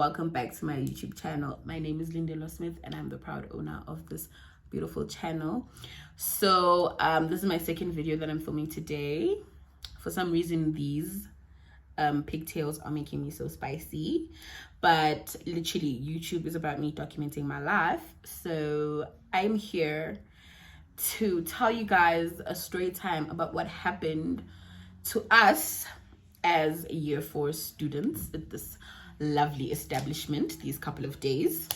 welcome back to my YouTube channel. My name is Lindelo Smith and I'm the proud owner of this beautiful channel. So this is my second video that I'm filming today. For some reason these pigtails are making me so spicy, but literally YouTube is about me documenting my life. So I'm here to tell you guys a story time about what happened to us as year 4 students at this lovely establishment these couple of days.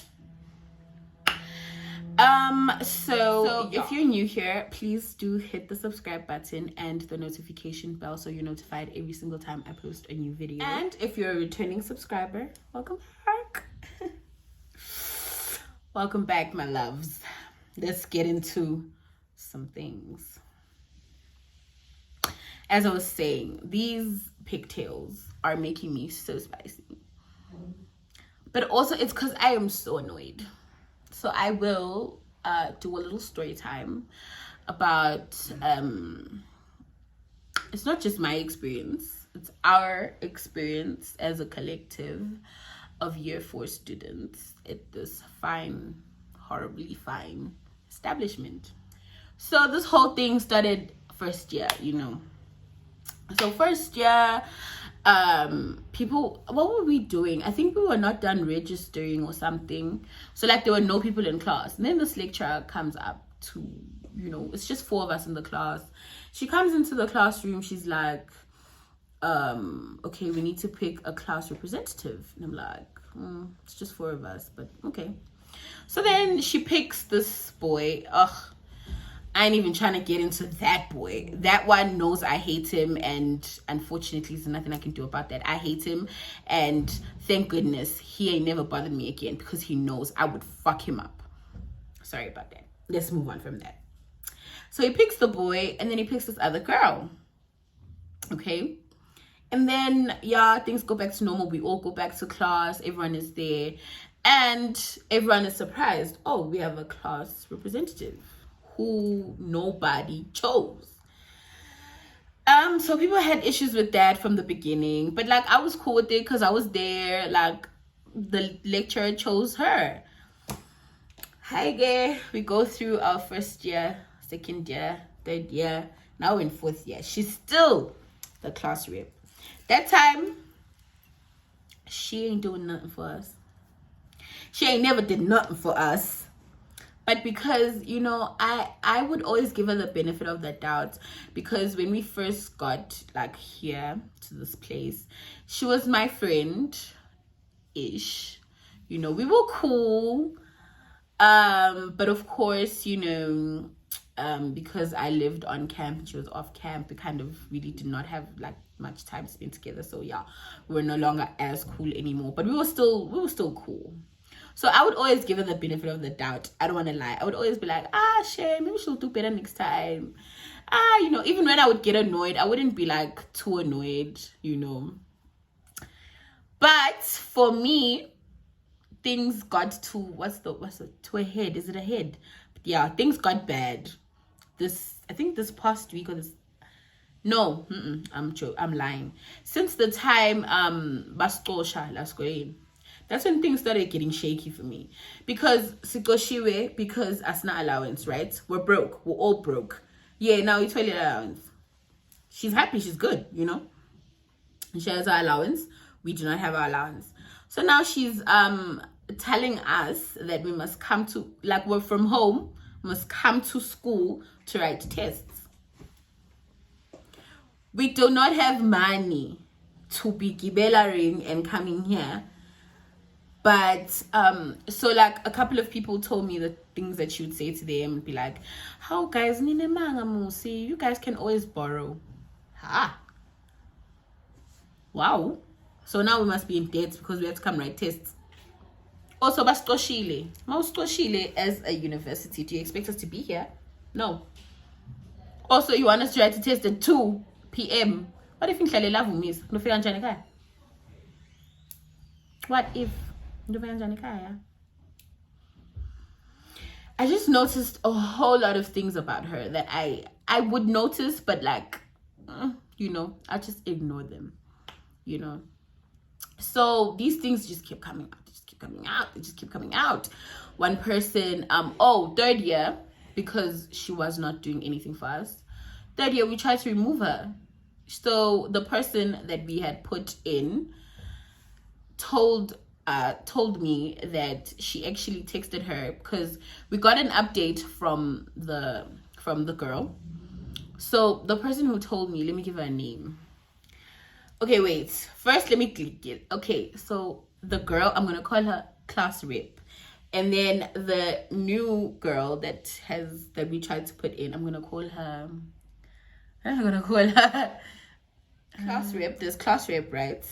So if you're new here, please do hit the subscribe button and the notification bell so you're notified every single time I post a new video. And if you're a returning subscriber, welcome back. Welcome back, my loves. Let's get into some things. As I was saying, these pigtails are making me so spicy. But also it's because I am so annoyed. So I will do a little story time about, it's not just my experience, it's our experience as a collective of year 4 students at this fine, horribly fine establishment. So this whole thing started first year, you know. So first year, people, what were we doing? I think we were not done registering or something. So like there were no people in class. And then this lecturer comes up to, you know, it's just 4 of us in the class. She comes into the classroom. She's like, okay, we need to pick a class representative. And I'm like, it's just 4 of us, but okay. So then she picks this boy. I ain't even trying to get into that boy. That one knows I hate him, and unfortunately there's nothing I can do about that. I hate him, and thank goodness he ain't never bothered me again because he knows I would fuck him up. Sorry about that. Let's move on from that. So he picks the boy, and then he picks this other girl. Okay? And then, yeah, things go back to normal. We all go back to class. Everyone is there. And everyone is surprised. Oh, we have a class representative who nobody chose. So people had issues with that from the beginning, but like I was cool with it because I was there. Like the lecturer chose her. Hi there. We go through our first year, second year, third year. Now we're in 4th year. She's still the class rep. That time, she ain't doing nothing for us. She ain't never did nothing for us. But because, you know, I would always give her the benefit of the doubt, because when we first got like here to this place, she was my friend-ish. You know, we were cool. But of course, you know, because I lived on camp and she was off camp, we kind of really did not have like much time spent together. So yeah, we're no longer as cool anymore. But we were still cool. So I would always give her the benefit of the doubt. I don't want to lie. I would always be like, shame, maybe she'll do better next time. You know, even when I would get annoyed, I wouldn't be like too annoyed, you know. But for me, things got to, to a head. Is it a head? But yeah, things got bad. I think this past week or this, no, I'm lying. Since the time, Bastosha, last going. That's when things started getting shaky for me. Because Sikoshiwe, because asna allowance, right? We're broke. We're all broke. Yeah, now it's toilet allowance. She's happy, she's good, you know? She has her allowance. We do not have our allowance. So now she's telling us that we must come to, like we're from home, must come to school to write tests. We do not have money to be gibelaring and coming here. But so like a couple of people told me the things that she would say to them and be like, how guys, you guys can always borrow. Wow. So now we must be in debt because we have to come write tests. Also, Bastoshile as a university, do you expect us to be here? No. Also, you want us to write a test at 2 p.m. What if I just noticed a whole lot of things about her that I would notice, but like, you know, I just ignore them, you know. So these things just keep coming out. They just keep coming out. One person, third year, because she was not doing anything for us. Third year, we tried to remove her. So the person that we had put in told me that she actually texted her, because we got an update from the girl. So the person who told me, let me give her a name. Okay, wait. First, let me click it. Okay, so the girl, I'm gonna call her class rep, and then the new girl that we tried to put in, I'm gonna call her class rep. There's class rep, right?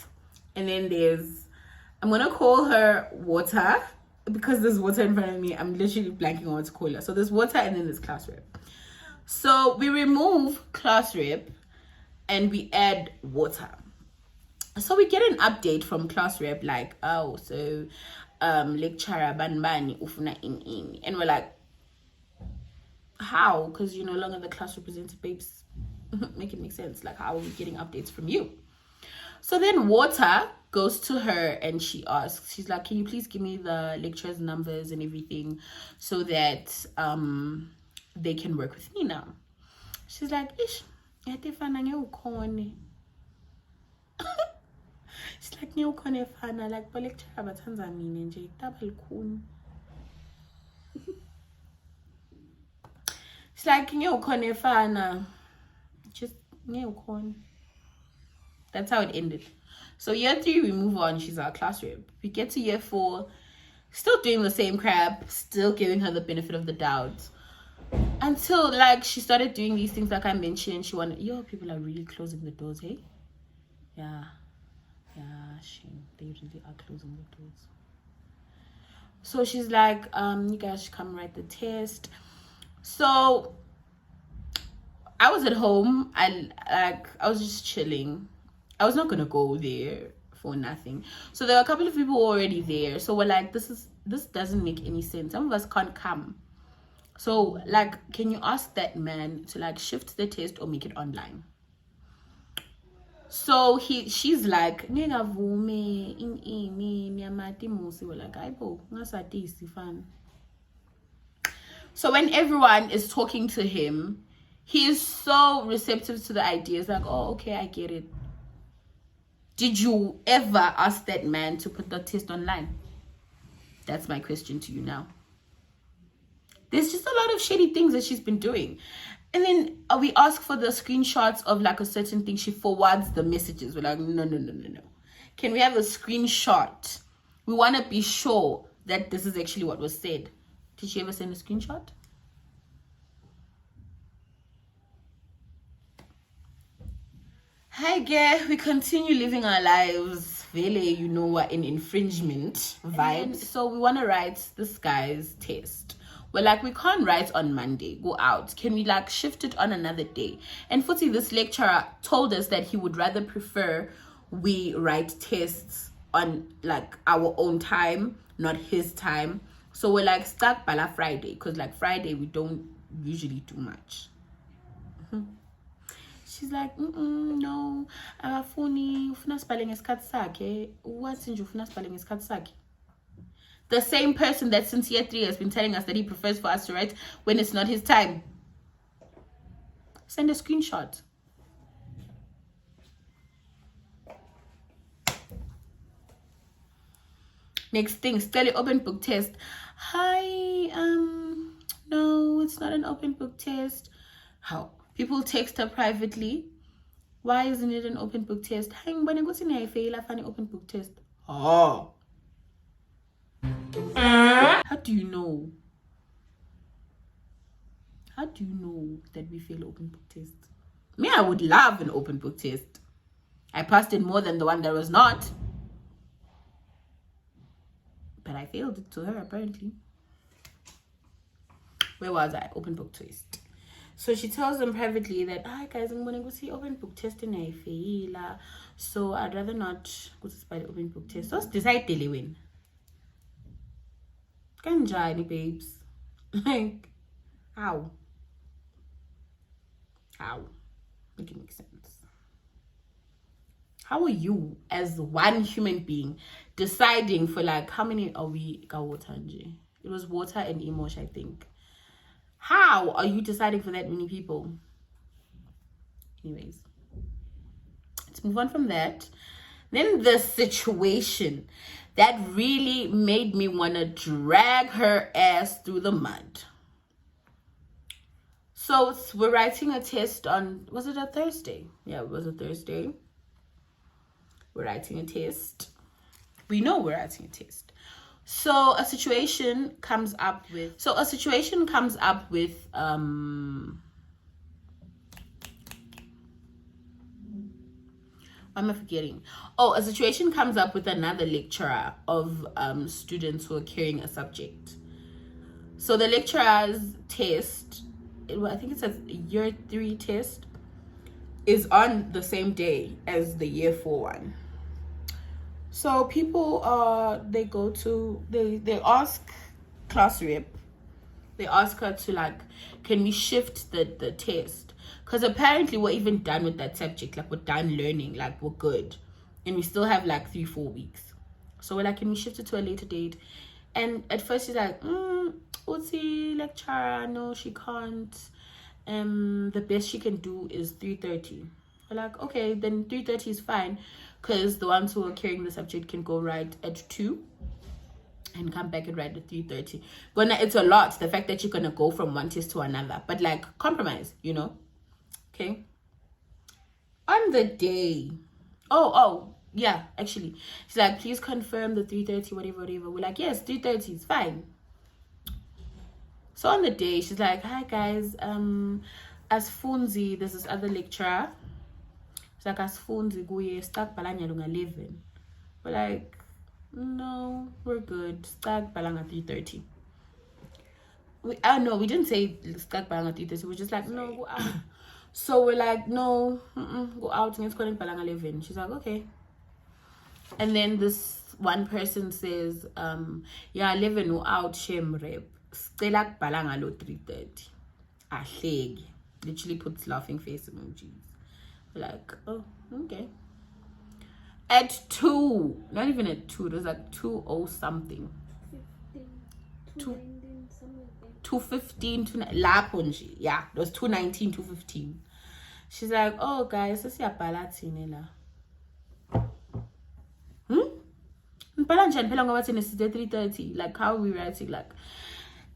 And then I'm gonna call her water, because there's water in front of me. I'm literally blanking on what to call her. So there's water, and then there's class rep. So we remove class rep and we add water. So we get an update from class rep, like, oh, so lecturer banbani ufuna in, and we're like, how? Because you're no longer the class representative, babes. Make it make sense. Like, how are we getting updates from you? So then water goes to her and she asks, she's like, can you please give me the lecturers' numbers and everything, so that they can work with me now? She's like, ish, she's like, ngiyukhona like ba lecturer bathanza mina nje kutaba likhuni. She's like, ngiyukhona just ngiyukhona. That's how it ended. So year 3 we move on. She's our class rep. We get to year 4, still doing the same crap, still giving her the benefit of the doubt, until like she started doing these things like I mentioned. She wanted, people are really closing the doors, hey? Yeah, shame. They really are closing the doors. So she's like, you guys should come write the test. So I was at home. I was just chilling. I was not gonna go there for nothing. So there were a couple of people already there. So we're like, this doesn't make any sense. Some of us can't come. So like, can you ask that man to like shift the test or make it online? So she's like, ningavume ini miyamati musi. We're like, aibo ngasati sifan. So when everyone is talking to him, he is so receptive to the ideas. Like, oh, okay, I get it. Did you ever ask that man to put the test online? That's my question to you now. There's just a lot of shady things that she's been doing. And then we ask for the screenshots of like a certain thing. She forwards the messages. We're like, no. Can we have a screenshot? We want to be sure that this is actually what was said. Did she ever send a screenshot? Hi, girl. We continue living our lives. Really, we're in infringement vibes. So we want to write this guy's test. We're like, we can't write on Monday. Go out. Can we like shift it on another day? And Futi, this lecturer, told us that he would rather prefer we write tests on like our own time, not his time. So we're like stuck by la Friday, because like Friday we don't usually do much. She's like, no, ufuna spelling isikhathi sakhe. What nje ufuna spelling isikhathi sakhe? The same person that since year 3 has been telling us that he prefers for us to write when it's not his time. Send a screenshot. Next thing, Stella open book test. Hi, no, it's not an open book test. How? People text her privately. Why isn't it an open book test? Hi, ngibone ukuthi niyayifaila fani open book test. Oh. How do you know? How do you know that we fail open book test? Me, I would love an open book test. I passed it more than the one that was not. But I failed it to her, apparently. Where was I? Open book test. So she tells them privately that, hi guys, I'm going to go see open book test in a. So I'd rather not go to spy the open book test. So decide daily win. Kanjani, babes. Like, how? Make it make sense. How are you as one human being deciding for like how many are we got water? It was water and emotion, I think. How are you deciding for that many people? Anyways, let's move on from that. Then the situation that really made me want to drag her ass through the mud. So we're writing a test on, was it a Thursday? Yeah, it was a Thursday. We're writing a test. We know we're writing a test. So a situation comes up with, what am I forgetting? Oh, a situation comes up with another lecturer of students who are carrying a subject. So the lecturer's test, I think it's a year 3 test, is on the same day as the year 4 one. So people they ask class rep, they ask her to like, can we shift the test? Because apparently we're even done with that subject, like we're done learning, like we're good, and we still have like 3-4 weeks. So we're like, can we shift it to a later date? And at first she's like, Uzi lecturer, no, she can't. The best she can do is 3:30. We're like, okay, then 3:30 is fine, because the ones who are carrying the subject can go right at 2 and come back and write at 3:30. But it's a lot, the fact that you're gonna go from one test to another, but like compromise, you know. Okay, on the day, yeah, actually she's like, please confirm the 3:30 whatever. We're like, yes, 3:30 is fine. So on the day, she's like, hi guys, as Funzi, there's this other lecturer. She's like, as Funzi, guye start balanya lunga 11. We're like, no, we're good. Start balanga 3:30. We didn't say start balanga 3:30. We're just like, no, go out. So we're like, no, go out and it's calling balanga 11. She's like, okay. And then this one person says, yeah, 11 go out, shame rep. Stelak balanga lo 3:30. Ahlegi. Literally puts laughing face emojis. We're like, oh, okay. At 2, not even at 2, it was like 2:00 something. 2:15 lapho nje. Yeah, it was 2:19, 2:15. She's like, oh guys, sesiyabhala thina la. Mbhala njani phela ngoba thina side 3:30? Like, how are we writing? Like,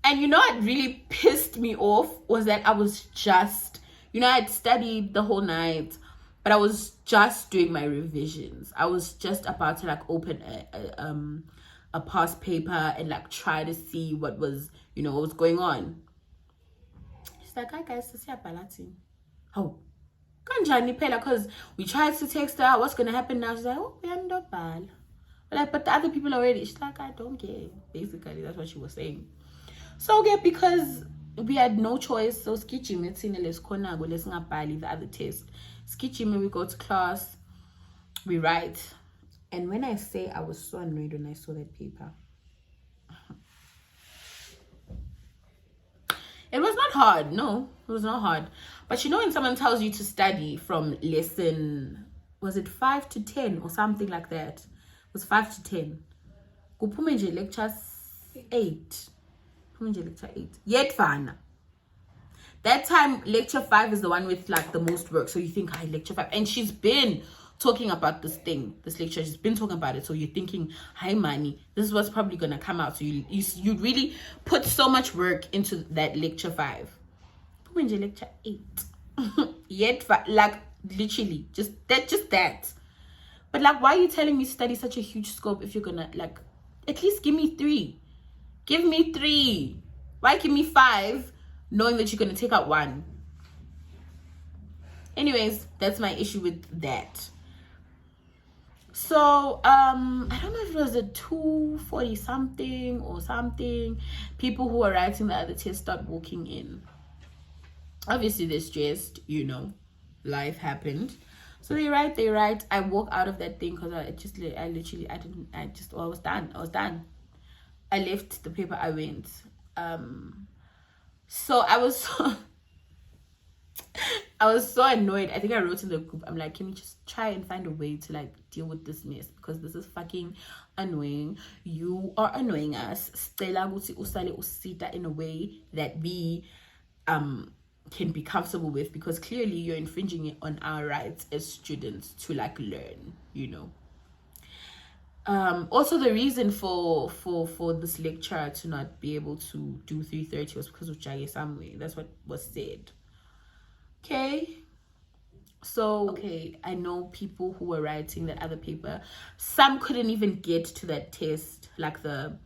and you know what really pissed me off was that I was just, I'd studied the whole night, but I was just doing my revisions. I was just about to like open a past paper and like try to see what was, what was going on. She's like, hi guys, sesiyabhala. Oh, kanjani phela? Because we tried to text her, what's gonna happen now? She's like, oh, uyandobhala. Like, but the other people already. She's like, I don't care. Basically, that's what she was saying. So yeah, because we had no choice, so skitching let's ngabhali the other test. Skitching, we go to class, we write. And when I say I was so annoyed when I saw that paper. It was not hard. No, it was not hard. But when someone tells you to study from lesson, was it 5 to 10 or something like that? It was 5 to 10. Kuphume nje lecture 8. Lecture 8. Yet fana. That time, lecture 5 is the one with like the most work. So you think, hi, lecture 5. And she's been talking about this lecture. She's been talking about it. So you're thinking, hi, Mani, this is what's probably going to come out. So you really put so much work into that lecture 5. Lecture 8. Yet, like, literally, just that. But like, why are you telling me to study such a huge scope if you're going to, like, at least give me 3? Give me 3. Why give me 5 knowing that you're going to take out 1? Anyways, that's my issue with that. So, I don't know if it was a 2:40 something or something. People who are writing the other test start walking in. Obviously, they're stressed, life happened. So they write. I walk out of that thing because I was done. I left the paper, I went. So I was I was so annoyed. I think I wrote in the group, I'm like, can we just try and find a way to like deal with this mess, because this is fucking annoying. You are annoying us. Stella ukuthi usale usita in a way that we can be comfortable with, because clearly you're infringing on our rights as students to like learn, you know. Also the reason for this lecturer to not be able to do 3:30 was because of Jage Samwe. That's what was said. Okay, so okay, I know people who were writing that other paper, some couldn't even get to that test, like the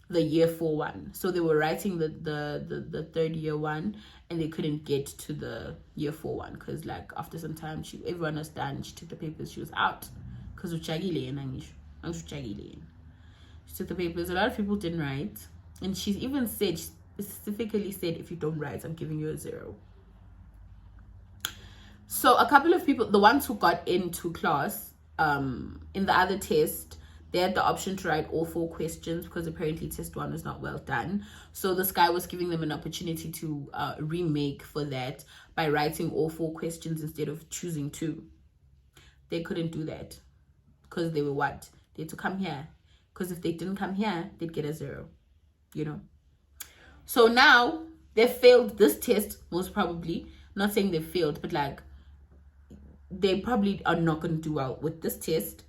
year 4 one. So they were writing the third year one, and they couldn't get to the year 4 one, because like after some time everyone was done, she took the papers, she was out because of Chagile and Angish. She took the papers. A lot of people didn't write, and she even said, she specifically said, if you don't write, I'm giving you a 0. So a couple of people, the ones who got into class, in the other test, they had the option to write all 4 questions, because apparently test 1 was not well done. So this guy was giving them an opportunity to remake for that by writing all 4 questions instead of choosing 2. They couldn't do that because they were what? They had to come here, because if they didn't come here, they'd get a 0, you know. So now they failed this test, most probably. Not saying they failed, but like they probably are not going to do well with this test.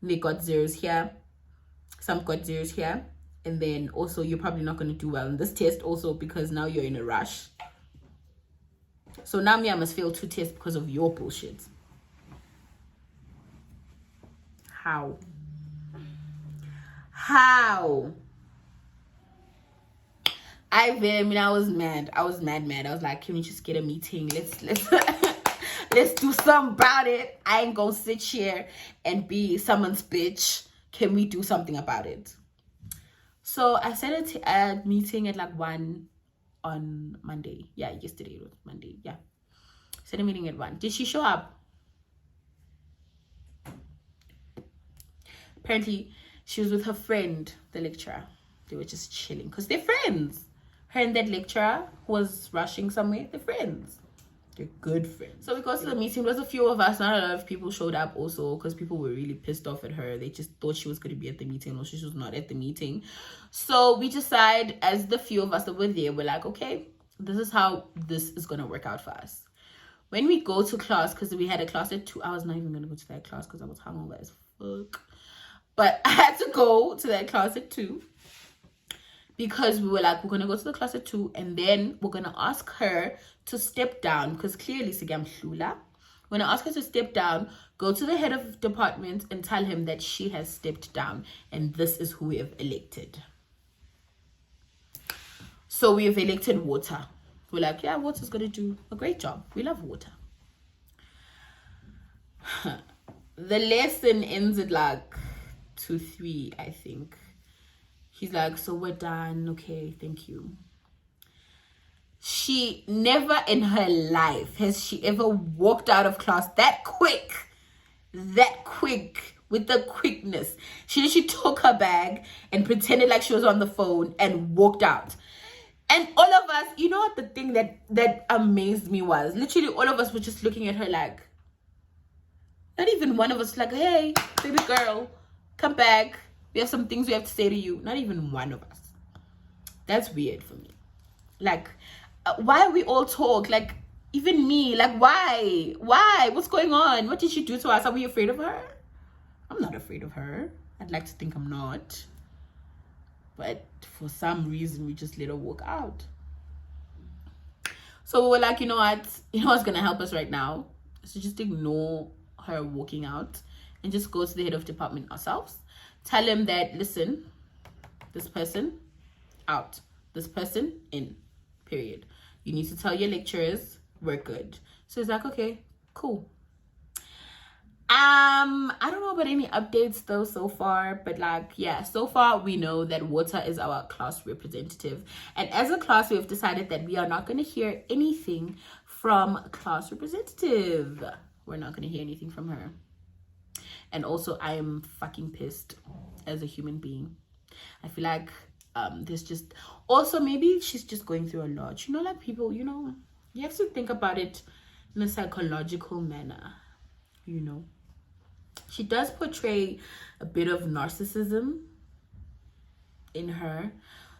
They got 0s here, some got 0s here, and then also you're probably not going to do well in this test also, because now you're in a rush. So now me, I must fail 2 tests because of your bullshit. How? I was mad. I was mad. I was like, can we just get a meeting? Let's let's do something about it. I ain't gonna sit here and be someone's bitch. Can we do something about it? So I set a meeting at like 1 on Monday. Yeah, yesterday was Monday. Yeah, set a meeting at 1. Did she show up? Apparently she was with her friend, the lecturer. They were just chilling because they're friends. Her and that lecturer who was rushing somewhere, they're friends. They're good friends. So we got to the meeting. There was a few of us. Not a lot of people showed up also, because people were really pissed off at her. They just thought she was going to be at the meeting, or she was not at the meeting. So we decide, as the few of us that were there, we're like, okay, this is how this is going to work out for us. When we go to class, because we had a class at 2, I was not even going to go to that class because I was hungover as fuck. But I had to go to that class at 2. Because we were like, we're going to go to the class at 2, and then we're going to ask her to step down, because clearly Sigam Shula. We're going to ask her to step down, go to the head of department and tell him that she has stepped down, and this is who we have elected. So we have elected Water. We're like, yeah, Water's going to do a great job. We love Water. The lesson ends at like 2-3, I think. He's like, so we're done. Okay, thank you. She never in her life has she ever walked out of class that quick, with the quickness. She literally took her bag and pretended like she was on the phone and walked out. And all of us, you know what the thing that amazed me was? Literally all of us were just looking at her like, not even one of us like, hey, baby girl, come back. We have some things we have to say to you. Not even one of us. That's weird for me. Like, why we all talk? Like, even me. Like, why? Why? What's going on? What did she do to us? Are we afraid of her? I'm not afraid of her. I'd like to think I'm not. But for some reason, we just let her walk out. So we were like, you know what? You know what's going to help us right now? So just ignore her walking out and just go to the head of department ourselves. Tell him that, listen, this person out, this person in, period. You need to tell your lecturers we're good. So he's like, okay, cool. I don't know about any updates though so far, but like, yeah, so far we know that Water is our class representative, and as a class we have decided that we are not going to hear anything from class representative. We're not going to hear anything from her. And also, I am fucking pissed as a human being. I feel like there's just... Also, maybe she's just going through a lot. You know, like people, you know, you have to think about it in a psychological manner, you know. She does portray a bit of narcissism in her.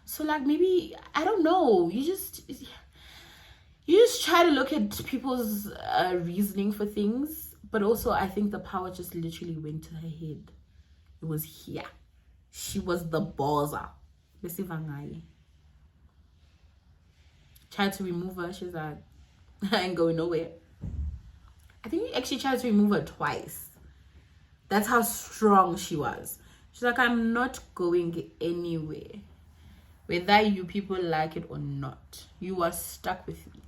So like, maybe, I don't know, you just try to look at people's reasoning for things, but also I think the power just literally went to her head. It was here. She was the bosser. Tried to remove her. She's like, I ain't going nowhere. I think he actually tried to remove her twice. That's how strong she was. She's like, I'm not going anywhere. Whether you people like it or not, you are stuck with me.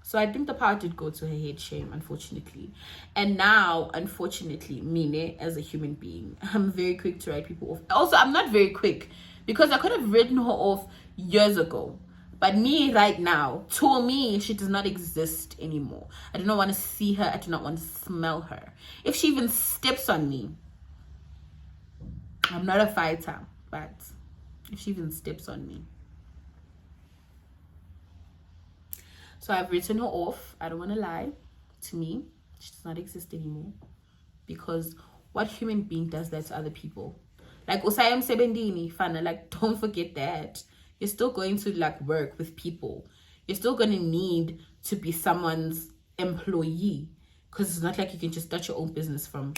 So I think the power did go to her head, shame, unfortunately. And now, unfortunately, me, as a human being, I'm very quick to write people off. Also, I'm not very quick, because I could have written her off years ago. But me right now, to me, she does not exist anymore. I do not want to see her. I do not want to smell her. If she even steps on me, I'm not a fighter, but if she even steps on me. So I've written her off. I don't want to lie. To me, she does not exist anymore. Because what human being does that to other people? Like, Osayam Sebendini, Fana, like, don't forget that. You're still going to like work with people. You're still going to need to be someone's employee, because it's not like you can just start your own business from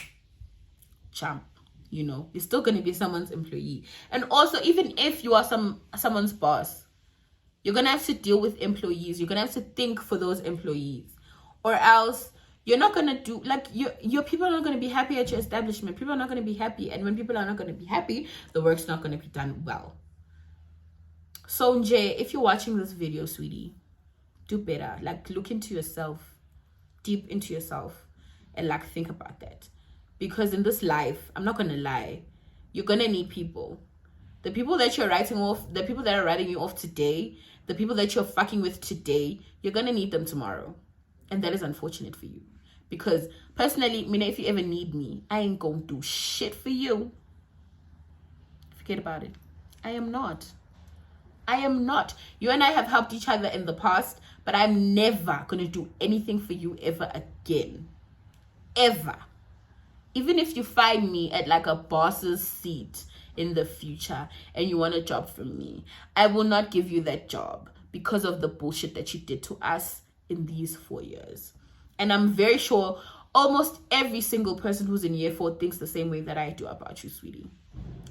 champ, you know. You're still going to be someone's employee. And also, even if you are someone's boss, you're going to have to deal with employees. You're going to have to think for those employees, or else you're not going to do, like, your people are not going to be happy at your establishment. People are not going to be happy, and when people are not going to be happy, the work's not going to be done well. So Nje, if you're watching this video, sweetie, do better. Like, look into yourself, deep into yourself, and like, think about that. Because in this life, I'm not gonna lie, you're gonna need people. The people that you're writing off, the people that are writing you off today, the people that you're fucking with today, you're gonna need them tomorrow. And that is unfortunate for you. Because personally, Mina, if you ever need me, I ain't gonna do shit for you. Forget about it. I am not. You and I have helped each other in the past, but I'm never going to do anything for you ever again. Ever. Even if you find me at like a boss's seat in the future and you want a job from me, I will not give you that job because of the bullshit that you did to us in these 4 years. And I'm very sure almost every single person who's in year 4 thinks the same way that I do about you, sweetie.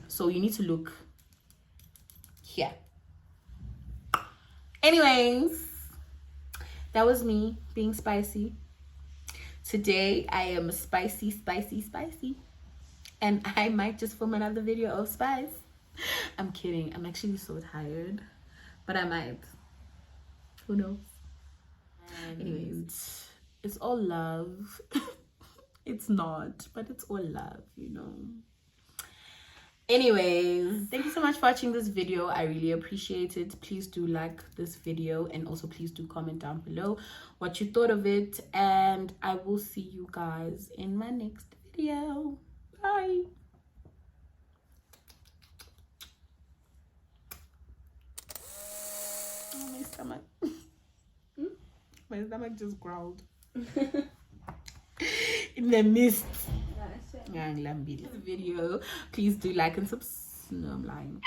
So you need to look here. Anyways, that was me being spicy. Today, I am spicy. And I might just film another video of spice. I'm kidding. I'm actually so tired. But I might. Who knows? Anyways, it's all love. It's not, but it's all love, you know. Anyways, thank you so much for watching this video. I really appreciate it. Please do like this video, and also please do comment down below what you thought of it, and I will see you guys in my next video. Bye. Oh, my stomach. My stomach just growled. In the mist. This video, please do like and subscribe. No, I'm lying.